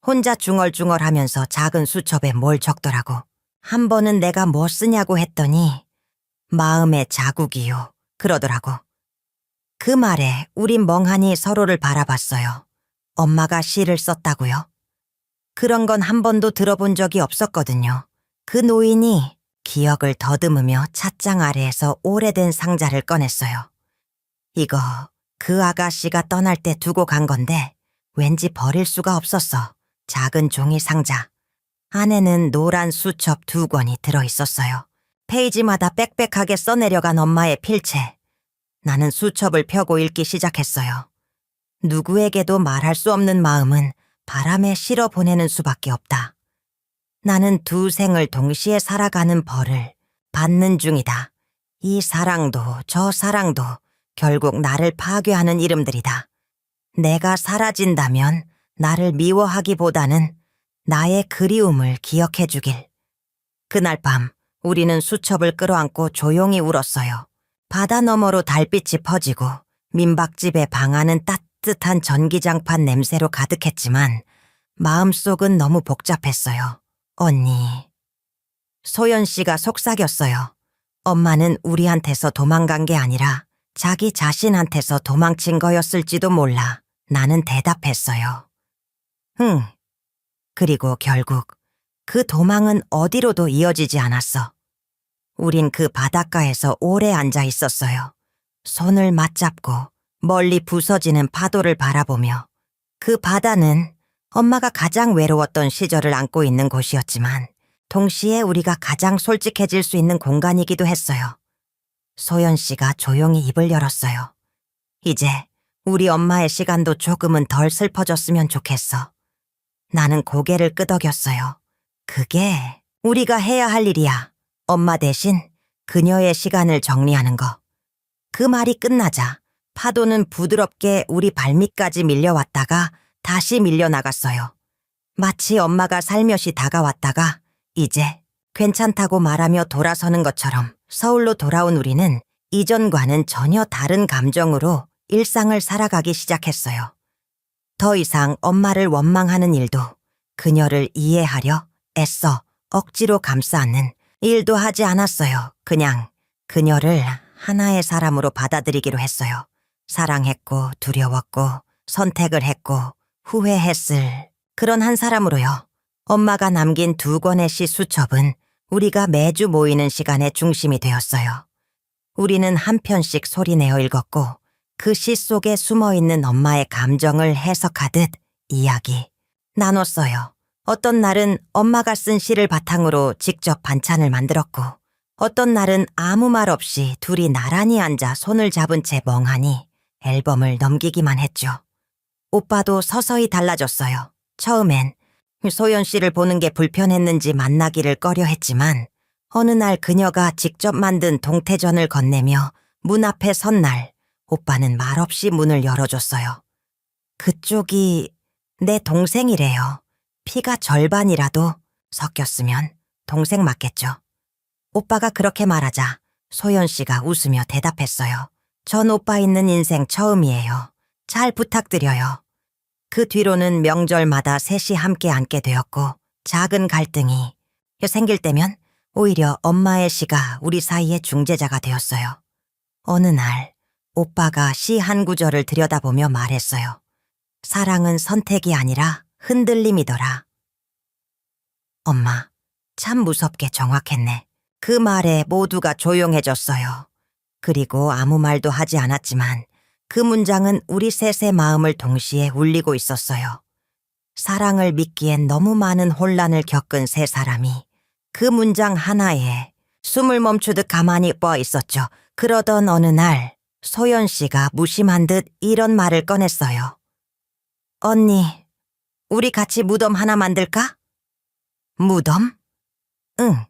혼자 중얼중얼하면서 작은 수첩에 뭘 적더라고. 한 번은 내가 뭐 쓰냐고 했더니 마음의 자국이요. 그러더라고. 그 말에 우린 멍하니 서로를 바라봤어요. 엄마가 시를 썼다고요? 그런 건 한 번도 들어본 적이 없었거든요. 그 노인이 기억을 더듬으며 찻장 아래에서 오래된 상자를 꺼냈어요. 이거 그 아가씨가 떠날 때 두고 간 건데 왠지 버릴 수가 없었어. 작은 종이 상자. 안에는 노란 수첩 2권이 들어있었어요. 페이지마다 빽빽하게 써내려간 엄마의 필체. 나는 수첩을 펴고 읽기 시작했어요. 누구에게도 말할 수 없는 마음은 바람에 실어 보내는 수밖에 없다. 나는 2 생을 동시에 살아가는 벌을 받는 중이다. 이 사랑도 저 사랑도 결국 나를 파괴하는 이름들이다. 내가 사라진다면 나를 미워하기보다는 나의 그리움을 기억해 주길. 그날 밤 우리는 수첩을 끌어안고 조용히 울었어요. 바다 너머로 달빛이 퍼지고 민박집의 방 안은 따뜻한 전기장판 냄새로 가득했지만 마음속은 너무 복잡했어요. 언니. 소연 씨가 속삭였어요. 엄마는 우리한테서 도망간 게 아니라 자기 자신한테서 도망친 거였을지도 몰라. 나는 대답했어요. 응. 그리고 결국 그 도망은 어디로도 이어지지 않았어. 우린 그 바닷가에서 오래 앉아 있었어요. 손을 맞잡고 멀리 부서지는 파도를 바라보며. 그 바다는 엄마가 가장 외로웠던 시절을 안고 있는 곳이었지만 동시에 우리가 가장 솔직해질 수 있는 공간이기도 했어요. 소연 씨가 조용히 입을 열었어요. 이제 우리 엄마의 시간도 조금은 덜 슬퍼졌으면 좋겠어. 나는 고개를 끄덕였어요. 그게 우리가 해야 할 일이야. 엄마 대신 그녀의 시간을 정리하는 거. 그 말이 끝나자 파도는 부드럽게 우리 발밑까지 밀려왔다가 다시 밀려나갔어요. 마치 엄마가 살며시 다가왔다가 이제 괜찮다고 말하며 돌아서는 것처럼 서울로 돌아온 우리는 이전과는 전혀 다른 감정으로 일상을 살아가기 시작했어요. 더 이상 엄마를 원망하는 일도 그녀를 이해하려 애써 억지로 감싸 안는 일도 하지 않았어요. 그냥 그녀를 하나의 사람으로 받아들이기로 했어요. 사랑했고 두려웠고 선택을 했고 후회했을 그런 한 사람으로요. 엄마가 남긴 2권의 시 수첩은 우리가 매주 모이는 시간의 중심이 되었어요. 우리는 한 편씩 소리내어 읽었고 그 시 속에 숨어있는 엄마의 감정을 해석하듯 이야기 나눴어요. 어떤 날은 엄마가 쓴 시를 바탕으로 직접 반찬을 만들었고 어떤 날은 아무 말 없이 둘이 나란히 앉아 손을 잡은 채 멍하니 앨범을 넘기기만 했죠. 오빠도 서서히 달라졌어요. 처음엔 소연 씨를 보는 게 불편했는지 만나기를 꺼려했지만 어느 날 그녀가 직접 만든 동태전을 건네며 문 앞에 선 날 오빠는 말없이 문을 열어줬어요. 그쪽이 내 동생이래요. 피가 절반이라도 섞였으면 동생 맞겠죠. 오빠가 그렇게 말하자 소연 씨가 웃으며 대답했어요. 전 오빠 있는 인생 처음이에요. 잘 부탁드려요. 그 뒤로는 명절마다 셋이 함께 앉게 되었고 작은 갈등이 생길 때면 오히려 엄마의 시가 우리 사이의 중재자가 되었어요. 어느 날 오빠가 시 한 구절을 들여다보며 말했어요. 사랑은 선택이 아니라 흔들림이더라. 엄마, 참 무섭게 정확했네. 그 말에 모두가 조용해졌어요. 그리고 아무 말도 하지 않았지만 그 문장은 우리 셋의 마음을 동시에 울리고 있었어요. 사랑을 믿기엔 너무 많은 혼란을 겪은 세 사람이 그 문장 하나에 숨을 멈추듯 가만히 뻗어 있었죠. 그러던 어느 날 소연 씨가 무심한 듯 이런 말을 꺼냈어요. 언니, 우리 같이 무덤 하나 만들까? 무덤? 응.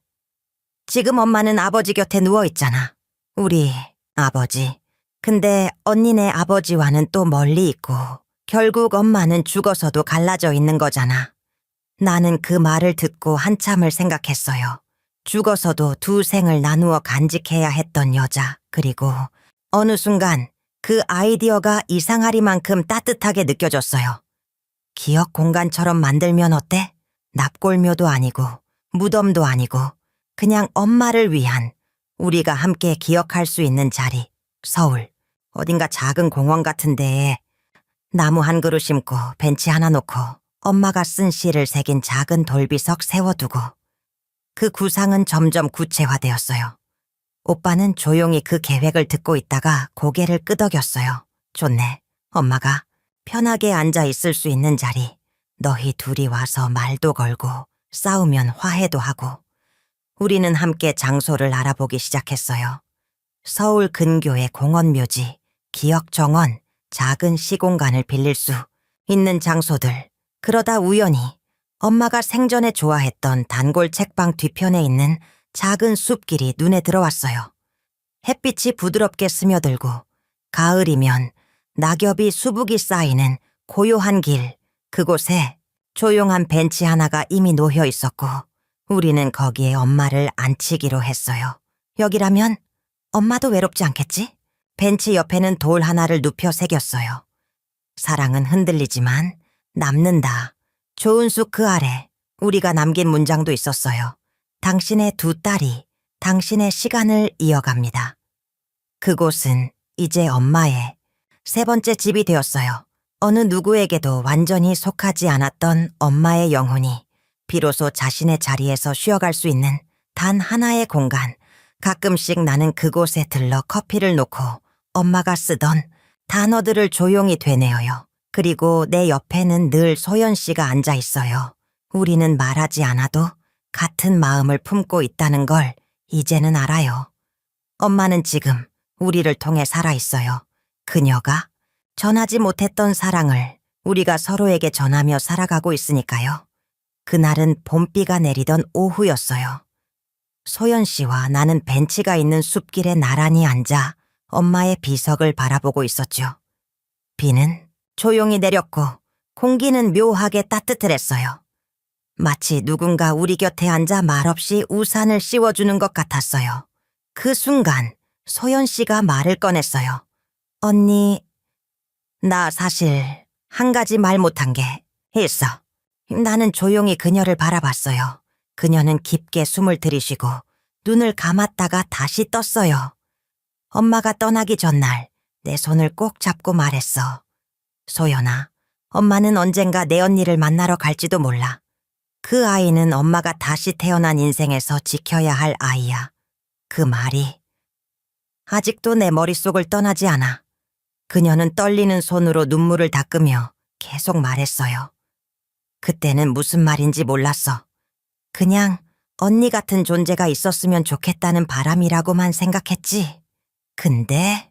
지금 엄마는 아버지 곁에 누워있잖아. 우리 아버지. 근데 언니네 아버지와는 또 멀리 있고 결국 엄마는 죽어서도 갈라져 있는 거잖아. 나는 그 말을 듣고 한참을 생각했어요. 죽어서도 두 생을 나누어 간직해야 했던 여자, 그리고 어느 순간 그 아이디어가 이상하리만큼 따뜻하게 느껴졌어요. 기억 공간처럼 만들면 어때? 납골묘도 아니고 무덤도 아니고 그냥 엄마를 위한, 우리가 함께 기억할 수 있는 자리. 서울 어딘가 작은 공원 같은 데에 나무 한 그루 심고 벤치 하나 놓고 엄마가 쓴 시를 새긴 작은 돌비석 세워두고. 그 구상은 점점 구체화되었어요. 오빠는 조용히 그 계획을 듣고 있다가 고개를 끄덕였어요. 좋네. 엄마가 편하게 앉아 있을 수 있는 자리. 너희 둘이 와서 말도 걸고 싸우면 화해도 하고. 우리는 함께 장소를 알아보기 시작했어요. 서울 근교의 공원묘지, 기억정원, 작은 시공간을 빌릴 수 있는 장소들. 그러다 우연히 엄마가 생전에 좋아했던 단골 책방 뒤편에 있는 작은 숲길이 눈에 들어왔어요. 햇빛이 부드럽게 스며들고 가을이면 낙엽이 수북이 쌓이는 고요한 길, 그곳에 조용한 벤치 하나가 이미 놓여 있었고 우리는 거기에 엄마를 앉히기로 했어요. 여기라면 엄마도 외롭지 않겠지? 벤치 옆에는 돌 하나를 눕혀 새겼어요. 사랑은 흔들리지만 남는다. 좋은 숲 그 아래 우리가 남긴 문장도 있었어요. 당신의 두 딸이 당신의 시간을 이어갑니다. 그곳은 이제 엄마의 세 번째 집이 되었어요. 어느 누구에게도 완전히 속하지 않았던 엄마의 영혼이 비로소 자신의 자리에서 쉬어갈 수 있는 단 하나의 공간. 가끔씩 나는 그곳에 들러 커피를 놓고 엄마가 쓰던 단어들을 조용히 되뇌어요. 그리고 내 옆에는 늘 소연 씨가 앉아 있어요. 우리는 말하지 않아도 같은 마음을 품고 있다는 걸 이제는 알아요. 엄마는 지금 우리를 통해 살아있어요. 그녀가 전하지 못했던 사랑을 우리가 서로에게 전하며 살아가고 있으니까요. 그날은 봄비가 내리던 오후였어요. 소연 씨와 나는 벤치가 있는 숲길에 나란히 앉아 엄마의 비석을 바라보고 있었죠. 비는 조용히 내렸고 공기는 묘하게 따뜻했어요. 마치 누군가 우리 곁에 앉아 말없이 우산을 씌워주는 것 같았어요. 그 순간 소연 씨가 말을 꺼냈어요. 언니, 나 사실 한 가지 말 못한 게 있어. 나는 조용히 그녀를 바라봤어요. 그녀는 깊게 숨을 들이쉬고 눈을 감았다가 다시 떴어요. 엄마가 떠나기 전날 내 손을 꼭 잡고 말했어. 소연아, 엄마는 언젠가 내 언니를 만나러 갈지도 몰라. 그 아이는 엄마가 다시 태어난 인생에서 지켜야 할 아이야. 그 말이 아직도 내 머릿속을 떠나지 않아. 그녀는 떨리는 손으로 눈물을 닦으며 계속 말했어요. 그때는 무슨 말인지 몰랐어. 그냥 언니 같은 존재가 있었으면 좋겠다는 바람이라고만 생각했지. 근데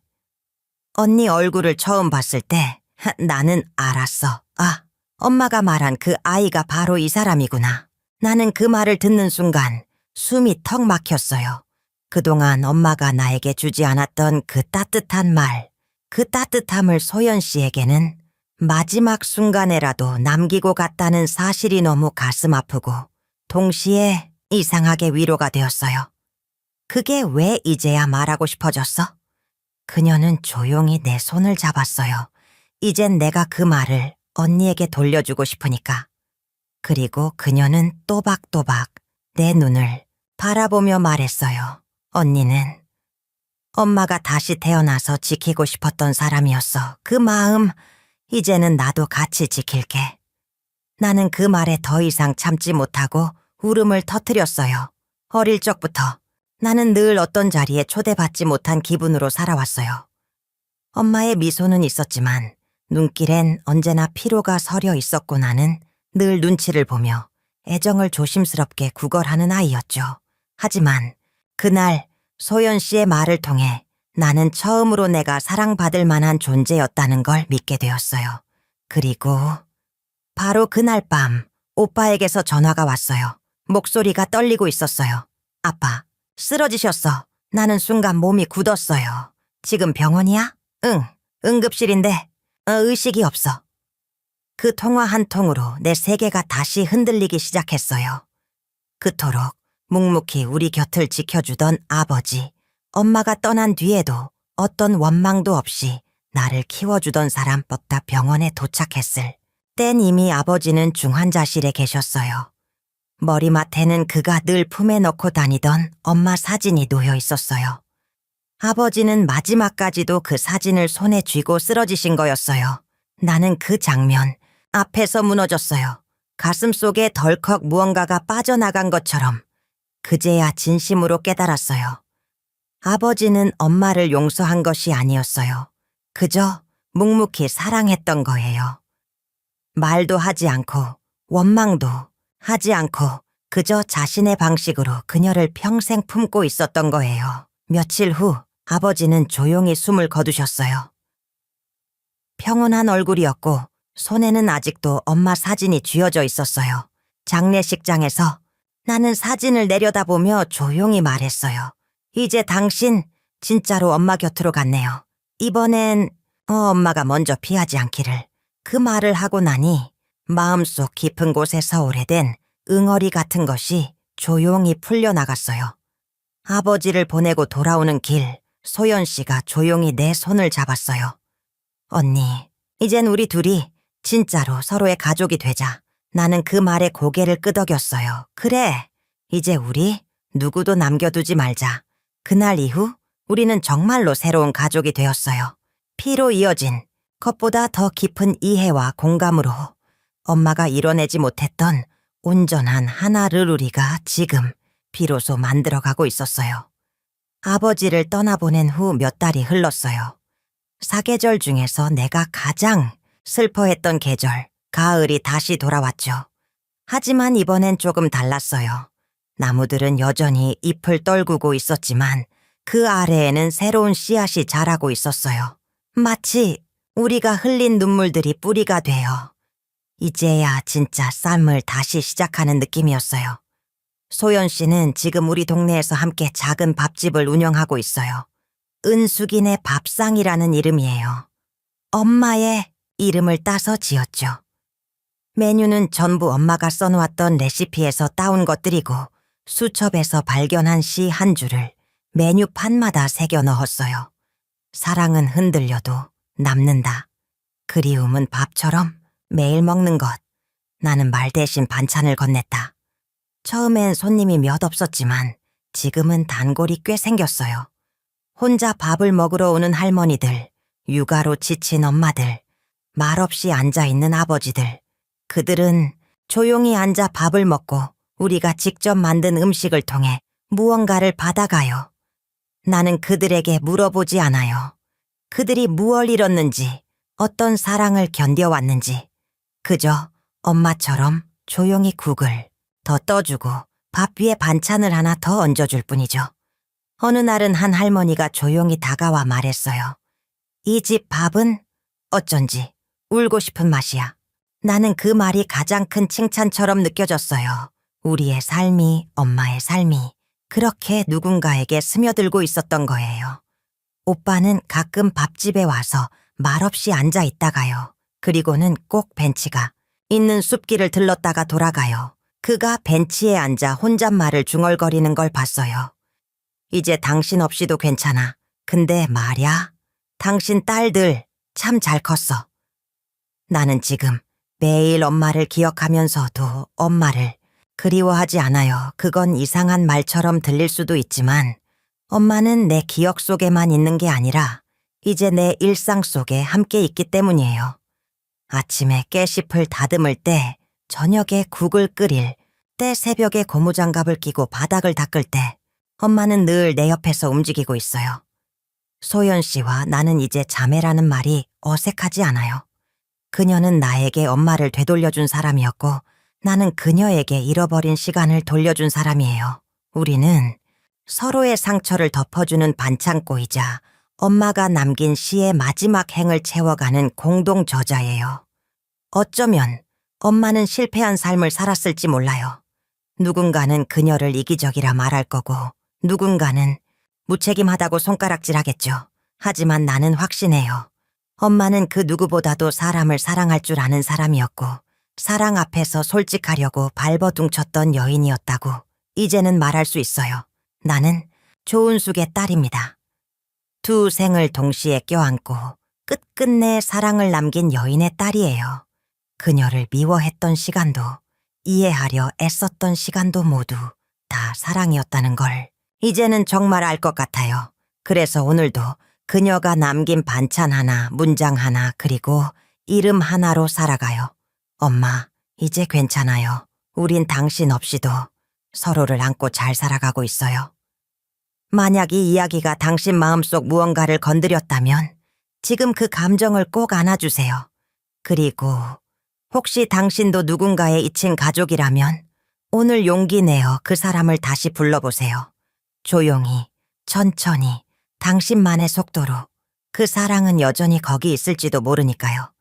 언니 얼굴을 처음 봤을 때 나는 알았어. 아, 엄마가 말한 그 아이가 바로 이 사람이구나. 나는 그 말을 듣는 순간 숨이 턱 막혔어요. 그동안 엄마가 나에게 주지 않았던 그 따뜻한 말, 그 따뜻함을 소연 씨에게는 마지막 순간에라도 남기고 갔다는 사실이 너무 가슴 아프고 동시에 이상하게 위로가 되었어요. 그게 왜 이제야 말하고 싶어졌어? 그녀는 조용히 내 손을 잡았어요. 이젠 내가 그 말을 언니에게 돌려주고 싶으니까. 그리고 그녀는 또박또박 내 눈을 바라보며 말했어요. 언니는 엄마가 다시 태어나서 지키고 싶었던 사람이었어. 그 마음, 이제는 나도 같이 지킬게. 나는 그 말에 더 이상 참지 못하고 울음을 터뜨렸어요. 어릴 적부터 나는 늘 어떤 자리에 초대받지 못한 기분으로 살아왔어요. 엄마의 미소는 있었지만 눈길엔 언제나 피로가 서려 있었고 나는 늘 눈치를 보며 애정을 조심스럽게 구걸하는 아이였죠. 하지만 그날 소연 씨의 말을 통해 나는 처음으로 내가 사랑받을 만한 존재였다는 걸 믿게 되었어요. 그리고 바로 그날 밤 오빠에게서 전화가 왔어요. 목소리가 떨리고 있었어요. 아빠, 쓰러지셨어. 나는 순간 몸이 굳었어요. 지금 병원이야? 응, 응급실인데 의식이 없어. 그 통화 한 통으로 내 세계가 다시 흔들리기 시작했어요. 그토록 묵묵히 우리 곁을 지켜주던 아버지, 엄마가 떠난 뒤에도 어떤 원망도 없이 나를 키워주던 사람 뻗다 병원에 도착했을 땐 이미 아버지는 중환자실에 계셨어요. 머리맡에는 그가 늘 품에 넣고 다니던 엄마 사진이 놓여 있었어요. 아버지는 마지막까지도 그 사진을 손에 쥐고 쓰러지신 거였어요. 나는 그 장면 앞에서 무너졌어요. 가슴 속에 덜컥 무언가가 빠져나간 것처럼 그제야 진심으로 깨달았어요. 아버지는 엄마를 용서한 것이 아니었어요. 그저 묵묵히 사랑했던 거예요. 말도 하지 않고 원망도 하지 않고 그저 자신의 방식으로 그녀를 평생 품고 있었던 거예요. 며칠 후 아버지는 조용히 숨을 거두셨어요. 평온한 얼굴이었고 손에는 아직도 엄마 사진이 쥐어져 있었어요. 장례식장에서 나는 사진을 내려다보며 조용히 말했어요. 이제 당신 진짜로 엄마 곁으로 갔네요. 이번엔 엄마가 먼저 피하지 않기를. 그 말을 하고 나니 마음속 깊은 곳에서 오래된 응어리 같은 것이 조용히 풀려나갔어요. 아버지를 보내고 돌아오는 길, 소연 씨가 조용히 내 손을 잡았어요. 언니, 이젠 우리 둘이 진짜로 서로의 가족이 되자. 나는 그 말에 고개를 끄덕였어요. 그래, 이제 우리 누구도 남겨두지 말자. 그날 이후 우리는 정말로 새로운 가족이 되었어요. 피로 이어진 것보다 더 깊은 이해와 공감으로 엄마가 이뤄내지 못했던 온전한 하나르루리가 지금 비로소 만들어가고 있었어요. 아버지를 떠나보낸 후 몇 달이 흘렀어요. 사계절 중에서 내가 가장 슬퍼했던 계절, 가을이 다시 돌아왔죠. 하지만 이번엔 조금 달랐어요. 나무들은 여전히 잎을 떨구고 있었지만 그 아래에는 새로운 씨앗이 자라고 있었어요. 마치 우리가 흘린 눈물들이 뿌리가 되어 이제야 진짜 쌈을 다시 시작하는 느낌이었어요. 소연 씨는 지금 우리 동네에서 함께 작은 밥집을 운영하고 있어요. 은숙이네 밥상이라는 이름이에요. 엄마의 이름을 따서 지었죠. 메뉴는 전부 엄마가 써놓았던 레시피에서 따온 것들이고 수첩에서 발견한 시 한 줄을 메뉴판마다 새겨 넣었어요. 사랑은 흔들려도 남는다. 그리움은 밥처럼 매일 먹는 것. 나는 말 대신 반찬을 건넸다. 처음엔 손님이 몇 없었지만 지금은 단골이 꽤 생겼어요. 혼자 밥을 먹으러 오는 할머니들, 육아로 지친 엄마들, 말없이 앉아있는 아버지들. 그들은 조용히 앉아 밥을 먹고 우리가 직접 만든 음식을 통해 무언가를 받아가요. 나는 그들에게 물어보지 않아요. 그들이 무얼 잃었는지, 어떤 사랑을 견뎌왔는지. 그저 엄마처럼 조용히 국을 더 떠주고 밥 위에 반찬을 하나 더 얹어줄 뿐이죠. 어느 날은 한 할머니가 조용히 다가와 말했어요. 이 집 밥은 어쩐지 울고 싶은 맛이야. 나는 그 말이 가장 큰 칭찬처럼 느껴졌어요. 우리의 삶이, 엄마의 삶이 그렇게 누군가에게 스며들고 있었던 거예요. 오빠는 가끔 밥집에 와서 말없이 앉아 있다가요. 그리고는 꼭 벤치가 있는 숲길을 들렀다가 돌아가요. 그가 벤치에 앉아 혼잣말을 중얼거리는 걸 봤어요. 이제 당신 없이도 괜찮아. 근데 말야, 당신 딸들 참 잘 컸어. 나는 지금 매일 엄마를 기억하면서도 엄마를 그리워하지 않아요. 그건 이상한 말처럼 들릴 수도 있지만 엄마는 내 기억 속에만 있는 게 아니라 이제 내 일상 속에 함께 있기 때문이에요. 아침에 깨잎을 다듬을 때, 저녁에 국을 끓일 때, 새벽에 고무장갑을 끼고 바닥을 닦을 때 엄마는 늘 내 옆에서 움직이고 있어요. 소연 씨와 나는 이제 자매라는 말이 어색하지 않아요. 그녀는 나에게 엄마를 되돌려준 사람이었고 나는 그녀에게 잃어버린 시간을 돌려준 사람이에요. 우리는 서로의 상처를 덮어주는 반창고이자 엄마가 남긴 시의 마지막 행을 채워가는 공동 저자예요. 어쩌면 엄마는 실패한 삶을 살았을지 몰라요. 누군가는 그녀를 이기적이라 말할 거고 누군가는 무책임하다고 손가락질하겠죠. 하지만 나는 확신해요. 엄마는 그 누구보다도 사람을 사랑할 줄 아는 사람이었고 사랑 앞에서 솔직하려고 발버둥쳤던 여인이었다고 이제는 말할 수 있어요. 나는 조은숙의 딸입니다. 두 생을 동시에 껴안고 끝끝내 사랑을 남긴 여인의 딸이에요. 그녀를 미워했던 시간도 이해하려 애썼던 시간도 모두 다 사랑이었다는 걸 이제는 정말 알 것 같아요. 그래서 오늘도 그녀가 남긴 반찬 하나, 문장 하나, 그리고 이름 하나로 살아가요. 엄마, 이제 괜찮아요. 우린 당신 없이도 서로를 안고 잘 살아가고 있어요. 만약 이 이야기가 당신 마음속 무언가를 건드렸다면 지금 그 감정을 꼭 안아주세요. 그리고 혹시 당신도 누군가의 잊힌 가족이라면 오늘 용기 내어 그 사람을 다시 불러보세요. 조용히, 천천히, 당신만의 속도로. 그 사랑은 여전히 거기 있을지도 모르니까요.